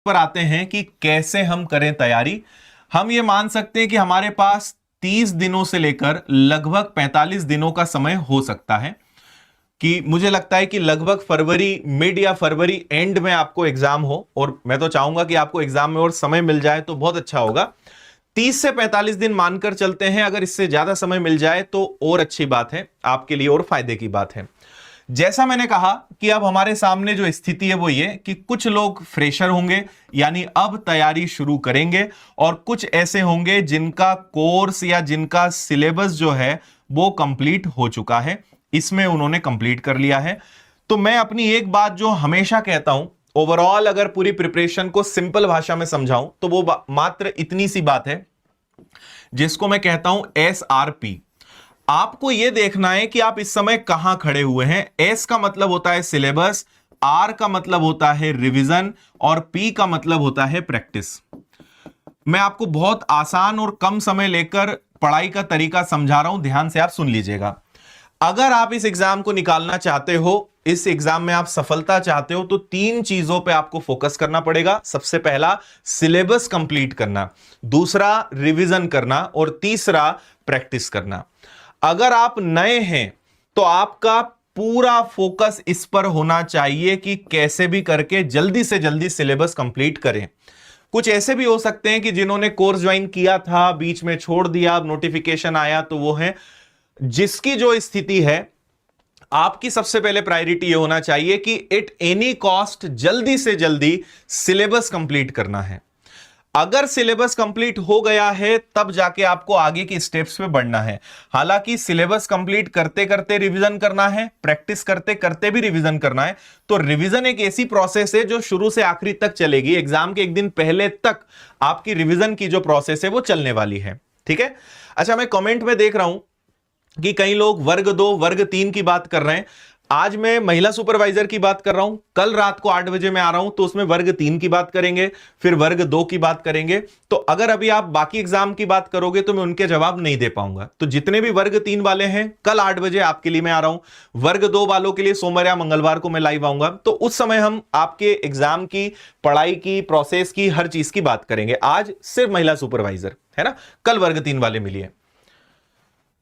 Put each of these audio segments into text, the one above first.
पर आते हैं कि कैसे हम करें तैयारी। हम ये मान सकते हैं कि हमारे पास 30 दिनों से लेकर लगभग 45 दिनों का समय हो सकता है, कि मुझे लगता है कि लगभग फरवरी मिड या फरवरी एंड में आपको एग्जाम हो, और मैं तो चाहूंगा कि आपको एग्जाम में और समय मिल जाए तो बहुत अच्छा होगा। 30 से 45 दिन मानकर चलते हैं, अगर इससे ज्यादा समय मिल जाए तो और अच्छी बात है, आपके लिए और फायदे की बात है। जैसा मैंने कहा कि अब हमारे सामने जो स्थिति है वो ये कि कुछ लोग फ्रेशर होंगे, यानी अब तैयारी शुरू करेंगे, और कुछ ऐसे होंगे जिनका कोर्स या जिनका सिलेबस जो है वो कंप्लीट हो चुका है, इसमें उन्होंने कंप्लीट कर लिया है। तो मैं अपनी एक बात जो हमेशा कहता हूं, ओवरऑल अगर पूरी प्रिपरेशन को सिंपल भाषा में समझाऊं तो वो मात्र इतनी सी बात है, जिसको मैं कहता हूं SRP। आपको यह देखना है कि आप इस समय कहां खड़े हुए हैं। एस का मतलब होता है सिलेबस, आर का मतलब होता है रिवीजन, और पी का मतलब होता है प्रैक्टिस। मैं आपको बहुत आसान और कम समय लेकर पढ़ाई का तरीका समझा रहा हूं, ध्यान से आप सुन लीजिएगा। अगर आप इस एग्जाम को निकालना चाहते हो, इस एग्जाम में आप सफलता चाहते हो, तो 3 चीजों पे आपको फोकस करना पड़ेगा। सबसे पहला सिलेबस कंप्लीट करना, दूसरा रिवीजन करना, और तीसरा प्रैक्टिस करना। अगर आप नए हैं तो आपका पूरा फोकस इस पर होना चाहिए कि कैसे भी करके जल्दी से जल्दी सिलेबस कंप्लीट करें। कुछ ऐसे भी हो सकते हैं कि जिन्होंने कोर्स ज्वाइन किया था, बीच में छोड़ दिया, नोटिफिकेशन आया, तो वो है जिसकी जो स्थिति है, आपकी सबसे पहले प्रायोरिटी ये होना चाहिए कि एट एनी कॉस्ट जल्दी से जल्दी सिलेबस कंप्लीट करना है। अगर सिलेबस कंप्लीट हो गया है तब जाके आपको आगे की स्टेप्स पे बढ़ना है। हालांकि सिलेबस कंप्लीट करते करते रिवीजन करना है, प्रैक्टिस करते करते भी रिवीजन करना है। तो रिवीजन एक ऐसी प्रोसेस है जो शुरू से आखिरी तक चलेगी। एग्जाम के एक दिन पहले तक आपकी रिवीजन की जो प्रोसेस है वो चलने वाली है। ठीक है। अच्छा, मैं कमेंट में देख रहा हूं कि कई लोग वर्ग 2 वर्ग 3 की बात कर रहे हैं। आज मैं महिला सुपरवाइजर की बात कर रहा हूं, कल रात को 8 बजे मैं आ रहा हूं तो उसमें वर्ग 3 की बात करेंगे, फिर वर्ग 2 की बात करेंगे। तो अगर अभी आप बाकी एग्जाम की बात करोगे तो मैं उनके जवाब नहीं दे पाऊंगा। तो जितने भी वर्ग 3 वाले हैं, कल 8 बजे आपके लिए मैं आ रहा हूं। वर्ग 2 वालों के लिए सोमवार या मंगलवार को मैं लाइव आऊंगा, तो उस समय हम आपके एग्जाम की, पढ़ाई की, प्रोसेस की, हर चीज की बात करेंगे। आज सिर्फ महिला सुपरवाइजर है ना, कल वर्ग 3 वाले मिलिए।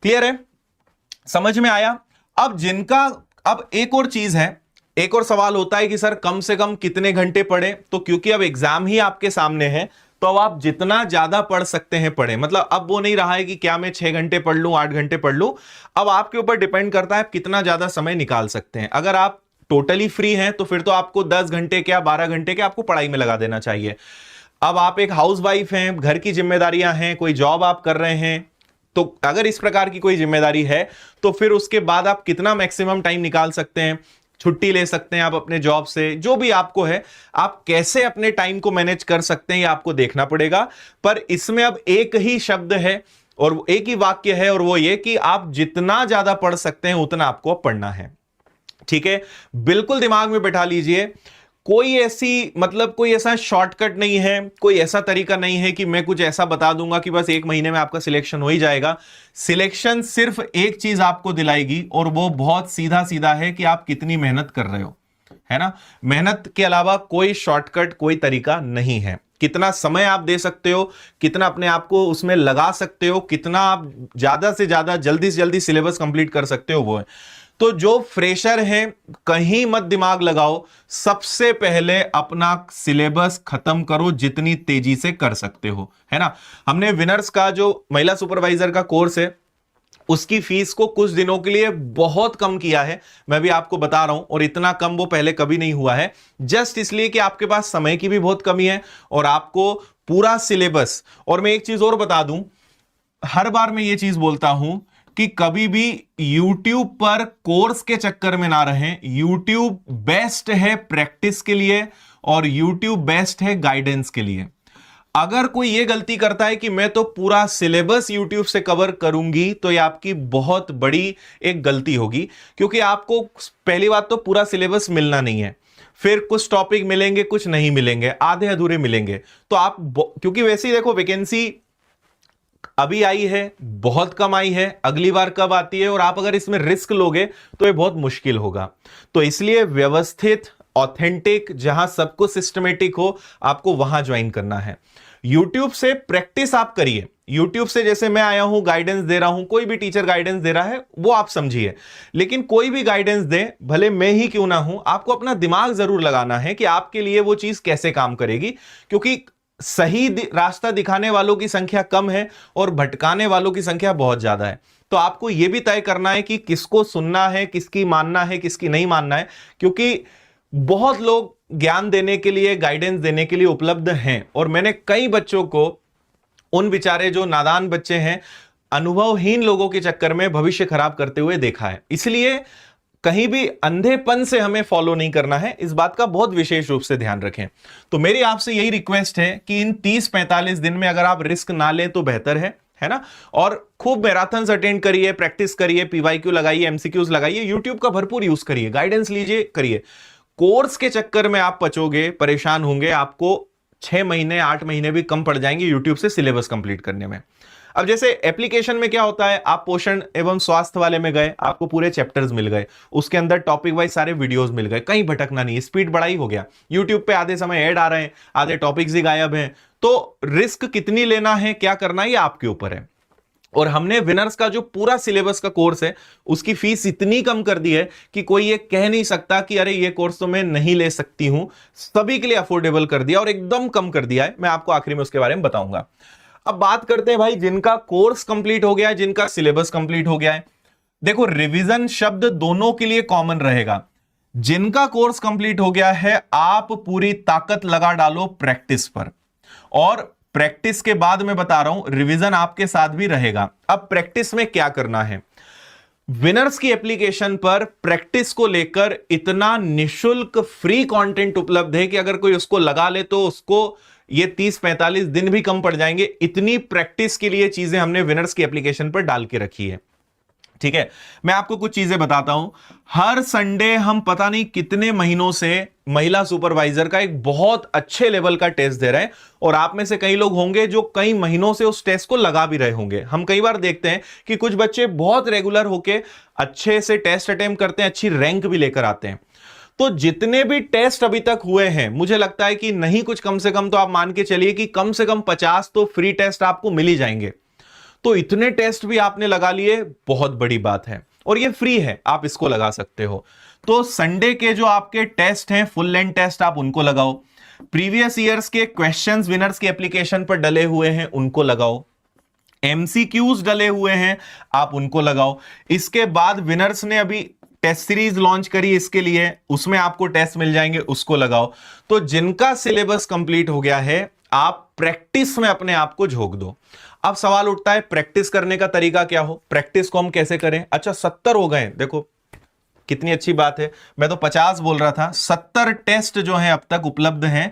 क्लियर है, समझ में आया? अब एक और चीज है, एक और सवाल होता है कि सर कम से कम कितने घंटे पढ़े। तो क्योंकि अब एग्जाम ही आपके सामने है, तो अब आप जितना ज्यादा पढ़ सकते हैं पढ़े। मतलब अब वो नहीं रहा है कि क्या मैं 6 घंटे पढ़ लूं, 8 घंटे पढ़ लूं। अब आपके ऊपर डिपेंड करता है आप कितना ज्यादा समय निकाल सकते हैं। अगर आप टोटली फ्री हैं तो फिर तो आपको 10 घंटे क्या 12 घंटे क्या आपको पढ़ाई में लगा देना चाहिए। अब आप एक हाउस वाइफ हैं, घर की जिम्मेदारियां हैं, कोई जॉब आप कर रहे हैं, तो अगर इस प्रकार की कोई जिम्मेदारी है तो फिर उसके बाद आप कितना मैक्सिमम टाइम निकाल सकते हैं, छुट्टी ले सकते हैं आप अपने जॉब से, जो भी आपको है, आप कैसे अपने टाइम को मैनेज कर सकते हैं ये आपको देखना पड़ेगा। पर इसमें अब एक ही शब्द है और एक ही वाक्य है, और वो ये कि आप जितना ज्यादा पढ़ सकते हैं उतना आपको पढ़ना है। ठीक है, बिल्कुल दिमाग में बैठा लीजिए। कोई ऐसा शॉर्टकट नहीं है, कोई ऐसा तरीका नहीं है कि मैं कुछ ऐसा बता दूंगा कि बस 1 महीने में आपका सिलेक्शन हो ही जाएगा। सिलेक्शन सिर्फ एक चीज आपको दिलाएगी, और वो बहुत सीधा सीधा है कि आप कितनी मेहनत कर रहे हो, है ना। मेहनत के अलावा कोई शॉर्टकट, कोई तरीका नहीं है। कितना समय आप दे सकते हो, कितना अपने आप को उसमें लगा सकते हो, कितना आप ज्यादा से ज्यादा जल्दी से जल्दी सिलेबस कंप्लीट कर सकते हो, वो है। तो जो फ्रेशर हैं, कहीं मत दिमाग लगाओ, सबसे पहले अपना सिलेबस खत्म करो जितनी तेजी से कर सकते हो, है ना। हमने विनर्स का जो महिला सुपरवाइजर का कोर्स है, उसकी फीस को कुछ दिनों के लिए बहुत कम किया है, मैं भी आपको बता रहा हूं, और इतना कम वो पहले कभी नहीं हुआ है। जस्ट इसलिए कि आपके पास समय की भी बहुत कमी है और आपको पूरा सिलेबस। और मैं एक चीज और बता दूं, हर बार मैं ये चीज बोलता हूं कि कभी भी YouTube पर कोर्स के चक्कर में ना रहें। YouTube बेस्ट है प्रैक्टिस के लिए, और YouTube बेस्ट है गाइडेंस के लिए। अगर कोई ये गलती करता है कि मैं तो पूरा सिलेबस YouTube से कवर करूंगी, तो ये आपकी बहुत बड़ी एक गलती होगी। क्योंकि आपको पहली बात तो पूरा सिलेबस मिलना नहीं है, फिर कुछ टॉपिक मिलेंगे, कुछ नहीं मिलेंगे, आधे अधूरे मिलेंगे। तो आप क्योंकि वैसे ही देखो, वैकेंसी अभी आई है, बहुत कम आई है, अगली बार कब आती है, और आप अगर इसमें रिस्क लोगे तो ये बहुत मुश्किल होगा। तो इसलिए व्यवस्थित ऑथेंटिक, जहां सब कुछ सिस्टमेटिक हो, आपको वहां ज्वाइन करना है। यूट्यूब से प्रैक्टिस आप करिए। यूट्यूब से जैसे मैं आया हूं, गाइडेंस दे रहा हूं, कोई भी टीचर गाइडेंस दे रहा है वो आप समझिए, लेकिन कोई भी गाइडेंस दे, भले मैं ही क्यों ना हूं, आपको अपना दिमाग जरूर लगाना है कि आपके लिए वो चीज कैसे काम करेगी, क्योंकि सही रास्ता दिखाने वालों की संख्या कम है और भटकाने वालों की संख्या बहुत ज्यादा है। तो आपको यह भी तय करना है कि किसको सुनना है, किसकी मानना है, किसकी नहीं मानना है, क्योंकि बहुत लोग ज्ञान देने के लिए, गाइडेंस देने के लिए उपलब्ध हैं, और मैंने कई बच्चों को, उन बेचारे जो नादान बच्चे हैं, अनुभवहीन लोगों के चक्कर में भविष्य खराब करते हुए देखा है। इसलिए कहीं भी अंधेपन से हमें फॉलो नहीं करना है, इस बात का बहुत विशेष रूप से ध्यान रखें। तो मेरी आपसे यही रिक्वेस्ट है कि इन 30-45 दिन में अगर आप रिस्क ना लें तो बेहतर है ना। और खूब मैराथन्स अटेंड करिए, प्रैक्टिस करिए, पीवाईक्यू लगाइए, एमसीक्यूज लगाइए, यूट्यूब का भरपूर यूज करिए, गाइडेंस लीजिए, करिए। कोर्स के चक्कर में आप पचोगे, परेशान होंगे, आपको 6 महीने 8 महीने भी कम पड़ जाएंगे यूट्यूब से सिलेबस कंप्लीट करने में। अब जैसे एप्लीकेशन में क्या होता है, आप पोषण एवं स्वास्थ्य वाले में गए, आपको पूरे चैप्टर्स मिल गए, उसके अंदर टॉपिक वाइज सारे वीडियोस मिल गए, कहीं भटकना नहीं, स्पीड बढ़ाई हो गया। यूट्यूब पे आधे समय ऐड आ रहे हैं, आधे टॉपिक्स ही गायब हैं। तो रिस्क कितनी लेना है, क्या करना है, ये आपके ऊपर है। और हमने विनर्स का जो पूरा सिलेबस का कोर्स है, उसकी फीस इतनी कम कर दी है कि कोई ये कह नहीं सकता कि अरे ये कोर्स तो मैं नहीं ले सकती हूं। सभी के लिए अफोर्डेबल कर दिया और एकदम कम कर दिया है। मैं आपको आखिरी में उसके बारे में बताऊंगा। अब बात करते हैं भाई जिनका कोर्स कंप्लीट हो गया है, जिनका सिलेबस कंप्लीट हो गया है। देखो, रिवीजन शब्द दोनों के लिए कॉमन रहेगा। जिनका कोर्स कंप्लीट हो गया है, आप पूरी ताकत लगा डालो प्रैक्टिस पर, और प्रैक्टिस के बाद मैं बता रहा हूं रिवीजन आपके साथ भी रहेगा। अब प्रैक्टिस में क्या करना है, विनर्स की एप्लीकेशन पर प्रैक्टिस को लेकर इतना निशुल्क फ्री कंटेंट उपलब्ध है कि अगर कोई उसको लगा ले तो उसको ये 30-45 दिन भी कम पड़ जाएंगे। इतनी प्रैक्टिस के लिए चीजें हमने विनर्स की एप्लीकेशन पर डाल के रखी है। ठीक है, मैं आपको कुछ चीजें बताता हूं। हर संडे हम पता नहीं कितने महीनों से महिला सुपरवाइजर का एक बहुत अच्छे लेवल का टेस्ट दे रहे हैं, और आप में से कई लोग होंगे जो कई महीनों से उस टेस्ट को लगा भी रहे होंगे। हम कई बार देखते हैं कि कुछ बच्चे बहुत रेगुलर होके अच्छे से टेस्ट अटेम्प्ट करते हैं, अच्छी रैंक भी लेकर आते हैं। तो जितने भी टेस्ट अभी तक हुए हैं, मुझे लगता है कि नहीं कुछ कम से कम तो आप मान के चलिए कि कम से कम 50 तो फ्री टेस्ट आपको मिल ही जाएंगे। तो इतने टेस्ट भी आपने लगा लिए, बहुत बड़ी बात है, और ये फ्री है, आप इसको लगा सकते हो। तो संडे के जो आपके टेस्ट हैं, फुल लेंथ टेस्ट, आप उनको लगाओ। प्रीवियस ईयर्स के क्वेश्चंस विनर्स की एप्लीकेशन पर डले हुए हैं, उनको लगाओ। एमसीक्यूज डले हुए हैं, आप उनको लगाओ। इसके बाद विनर्स ने अभी टेस्ट सीरीज लॉन्च करी इसके लिए, उसमें आपको टेस्ट मिल जाएंगे, उसको लगाओ। तो जिनका सिलेबस कंप्लीट हो गया है, आप प्रैक्टिस में अपने आप को झोंक दो। अब सवाल उठता है प्रैक्टिस करने का तरीका क्या हो, प्रैक्टिस को हम कैसे करें। अच्छा, 70 हो गए, देखो कितनी अच्छी बात है। मैं तो 50 बोल रहा था। 70 टेस्ट जो हैं अब तक उपलब्ध हैं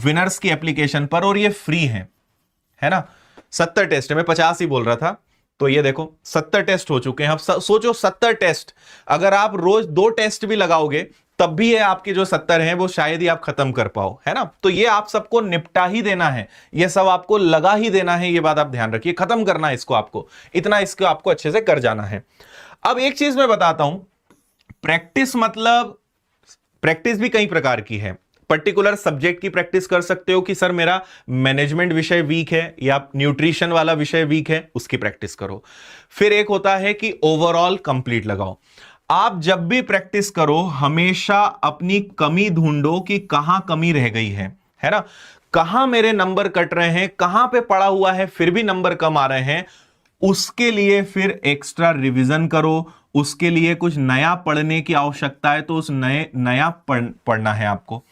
विनर्स की एप्लीकेशन पर, और ये फ्री हैं, है ना। 70 टेस्ट है, मैं 50 ही बोल रहा था। तो ये देखो 70 टेस्ट हो चुके हैं। अब सोचो 70 टेस्ट, अगर आप रोज 2 टेस्ट भी लगाओगे तब भी है आपके जो 70 हैं वो शायद ही आप खत्म कर पाओ, है ना। तो ये आप सबको निपटा ही देना है, ये सब आपको लगा ही देना है, ये बात आप ध्यान रखिए। खत्म करना है इसको, आपको इतना इसको आपको अच्छे से कर जाना है। अब एक चीज मैं बताता हूं, प्रैक्टिस मतलब प्रैक्टिस भी कई प्रकार की है। पर्टिकुलर सब्जेक्ट की प्रैक्टिस कर सकते हो कि सर मेरा मैनेजमेंट विषय वीक है या न्यूट्रिशन वाला विषय वीक है, उसकी प्रैक्टिस करो। फिर एक होता है कि ओवरऑल कंप्लीट लगाओ। आप जब भी प्रैक्टिस करो हमेशा अपनी कमी ढूंढो कि कहां कमी रह गई है ना, कहां मेरे नंबर कट रहे हैं, कहां पे पड़ा हुआ है फिर भी नंबर कम आ रहे हैं। उसके लिए फिर एक्स्ट्रा रिवीजन करो, उसके लिए कुछ नया पढ़ने की आवश्यकता है तो उस नया पढ़ना है आपको।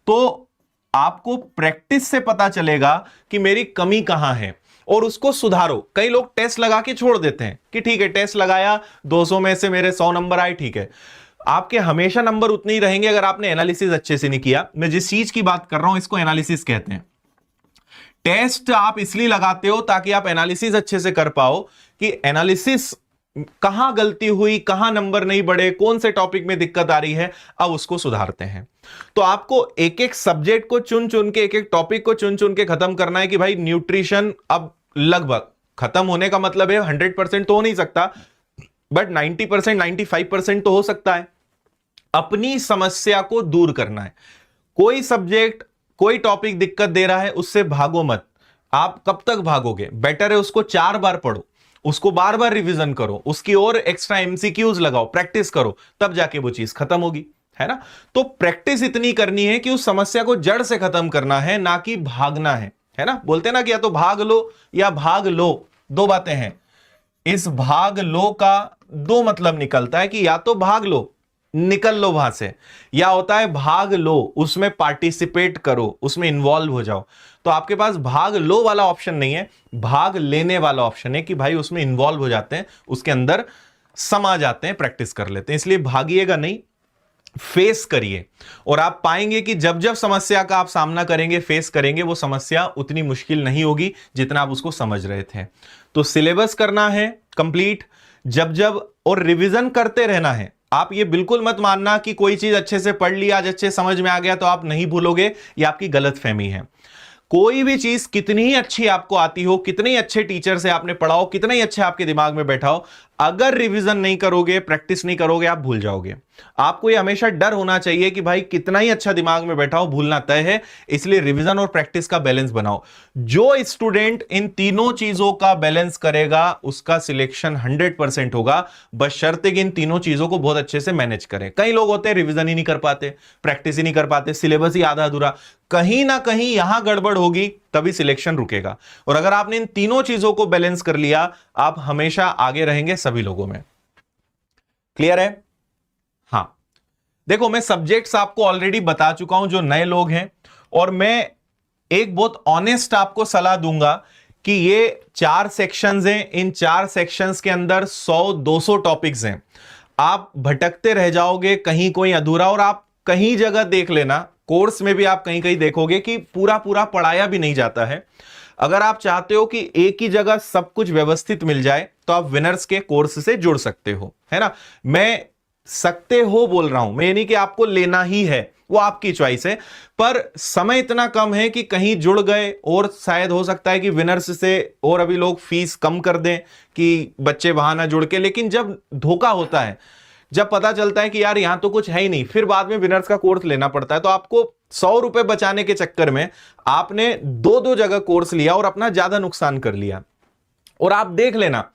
तो आपको प्रैक्टिस से पता चलेगा कि मेरी कमी कहां है और उसको सुधारो। कई लोग टेस्ट लगा के छोड़ देते हैं कि ठीक है टेस्ट लगाया, 200 में से मेरे 100 नंबर आए, ठीक है। आपके हमेशा नंबर उतने ही रहेंगे अगर आपने एनालिसिस अच्छे से नहीं किया। मैं जिस चीज की बात कर रहा हूं इसको एनालिसिस कहते हैं। टेस्ट आप इसलिए लगाते हो ताकि आप एनालिसिस अच्छे से कर पाओ कि एनालिसिस कहां गलती हुई, कहां नंबर नहीं बढ़े, कौन से टॉपिक में दिक्कत आ रही है, अब उसको सुधारते हैं। तो आपको एक एक सब्जेक्ट को चुन चुन के, एक एक टॉपिक को चुन चुन के खत्म करना है कि भाई न्यूट्रिशन अब लगभग खत्म होने का मतलब है 100% तो हो नहीं सकता, बट 90%, 95% तो हो सकता है। अपनी समस्या को दूर करना है। कोई सब्जेक्ट, कोई टॉपिक दिक्कत दे रहा है, उससे भागो मत। आप कब तक भागोगे? बेटर है उसको 4 बार पढ़ो, उसको बार बार रिवीजन करो, उसकी और एक्स्ट्रा एमसीक्यूज लगाओ, प्रैक्टिस करो, तब जाके वो चीज खत्म होगी, है ना। तो प्रैक्टिस इतनी करनी है कि उस समस्या को जड़ से खत्म करना है, ना कि भागना है ना। बोलते हैं ना कि या तो भाग लो या भाग लो, दो बातें हैं। इस भाग लो का दो मतलब निकलता है कि या तो भाग लो, निकल लो वहां से, या होता है भाग लो, उसमें पार्टिसिपेट करो, उसमें इन्वॉल्व हो जाओ। तो आपके पास भाग लो वाला ऑप्शन नहीं है, भाग लेने वाला ऑप्शन है कि भाई उसमें इन्वॉल्व हो जाते हैं, उसके अंदर समा जाते हैं, प्रैक्टिस कर लेते हैं। इसलिए भागिएगा नहीं, फेस करिए। और आप पाएंगे कि जब जब समस्या का आप सामना करेंगे, फेस करेंगे, वो समस्या उतनी मुश्किल नहीं होगी जितना आप उसको समझ रहे थे। तो सिलेबस करना है कंप्लीट जब जब, और रिवीजन करते रहना है। आप ये बिल्कुल मत मानना कि कोई चीज अच्छे से पढ़ ली, आज अच्छे समझ में आ गया तो आप नहीं भूलोगे, ये आपकी गलतफहमी है। कोई भी चीज कितनी ही अच्छी आपको आती हो, कितने ही अच्छे टीचर से आपने पढ़ा हो, कितना ही अच्छा आपके दिमाग में बैठा हो, अगर रिवीजन नहीं करोगे, प्रैक्टिस नहीं करोगे, आप भूल जाओगे। आपको ये हमेशा डर होना चाहिए कि भाई कितना ही अच्छा दिमाग में बैठा हो, भूलना तय है। इसलिए रिवीजन और प्रैक्टिस का बैलेंस बनाओ। जो स्टूडेंट इन तीनों चीजों का बैलेंस करेगा उसका सिलेक्शन 100% होगा, बशर्ते कि इन तीनों चीजों को बहुत अच्छे से मैनेज करें। कई लोग होते हैं रिवीजन ही नहीं कर पाते, प्रैक्टिस ही नहीं कर पाते, सिलेबस ही आधा अधूरा, कहीं ना कहीं यहां गड़बड़ होगी, तभी सिलेक्शन रुकेगा। और अगर आपने इन तीनों चीजों को बैलेंस कर लिया, आप हमेशा आगे रहेंगे सभी लोगों में। क्लियर है? हाँ, देखो मैं सब्जेक्ट्स आपको ऑलरेडी बता चुका हूं जो नए लोग हैं, और मैं एक बहुत ऑनेस्ट आपको सलाह दूंगा कि ये 4 सेक्शंस हैं, इन 4 सेक्शंस के अंदर 100-200 टॉपिक्स हैं। आप भटकते रह जाओगे, कहीं कोई अधूरा, और आप कहीं जगह देख लेना, कोर्स में भी आप कहीं कहीं देखोगे कि पूरा पूरा पढ़ाया भी नहीं जाता है। अगर आप चाहते हो कि एक ही जगह सब कुछ व्यवस्थित मिल जाए, तो आप विनर्स के कोर्स से जुड़ सकते हो, है ना। मैं सकते हो बोल रहा हूं, मैं ये नहीं कि आपको लेना ही है, वो आपकी चॉइस है, पर समय इतना कम है कि कहीं जुड़ गए, और शायद हो सकता है कि विनर्स से और अभी लोग फीस कम कर दें कि बच्चे वहां ना जुड़ के। लेकिन जब धोखा होता है, जब पता चलता है कि यार यहां तो कुछ है ही नहीं, फिर बाद में विनर्स का कोर्स लेना पड़ता है। तो आपको 100 रुपए बचाने के चक्कर में आपने 2-2 जगह कोर्स लिया और अपना ज्यादा नुकसान कर लिया। और आप देख लेना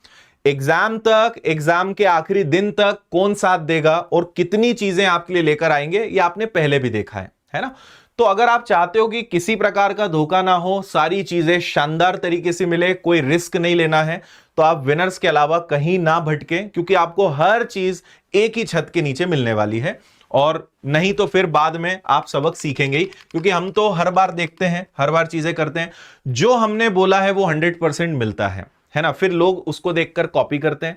एग्जाम तक, एग्जाम के आखिरी दिन तक कौन साथ देगा और कितनी चीजें आपके लिए लेकर आएंगे, ये आपने पहले भी देखा है ना। तो अगर आप चाहते हो कि किसी प्रकार का धोखा ना हो, सारी चीजें शानदार तरीके से मिले, कोई रिस्क नहीं लेना है, तो आप विनर्स के अलावा कहीं ना भटके, क्योंकि आपको हर चीज एक ही छत के नीचे मिलने वाली है। और नहीं तो फिर बाद में आप सबक सीखेंगे ही, क्योंकि हम तो हर बार देखते हैं, हर बार चीजें करते हैं, जो हमने बोला है वो 100% मिलता है ना। फिर लोग उसको देखकर कॉपी करते हैं,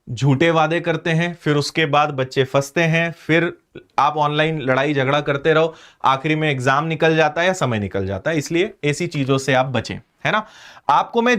झूठे वादे करते हैं, फिर उसके बाद बच्चे फंसते हैं, फिर आप ऑनलाइन लड़ाई झगड़ा करते रहो, आखिरी में एग्जाम निकल जाता है या समय निकल जाता है। इसलिए ऐसी चीजों से आप बचें, है ना। आपको मैं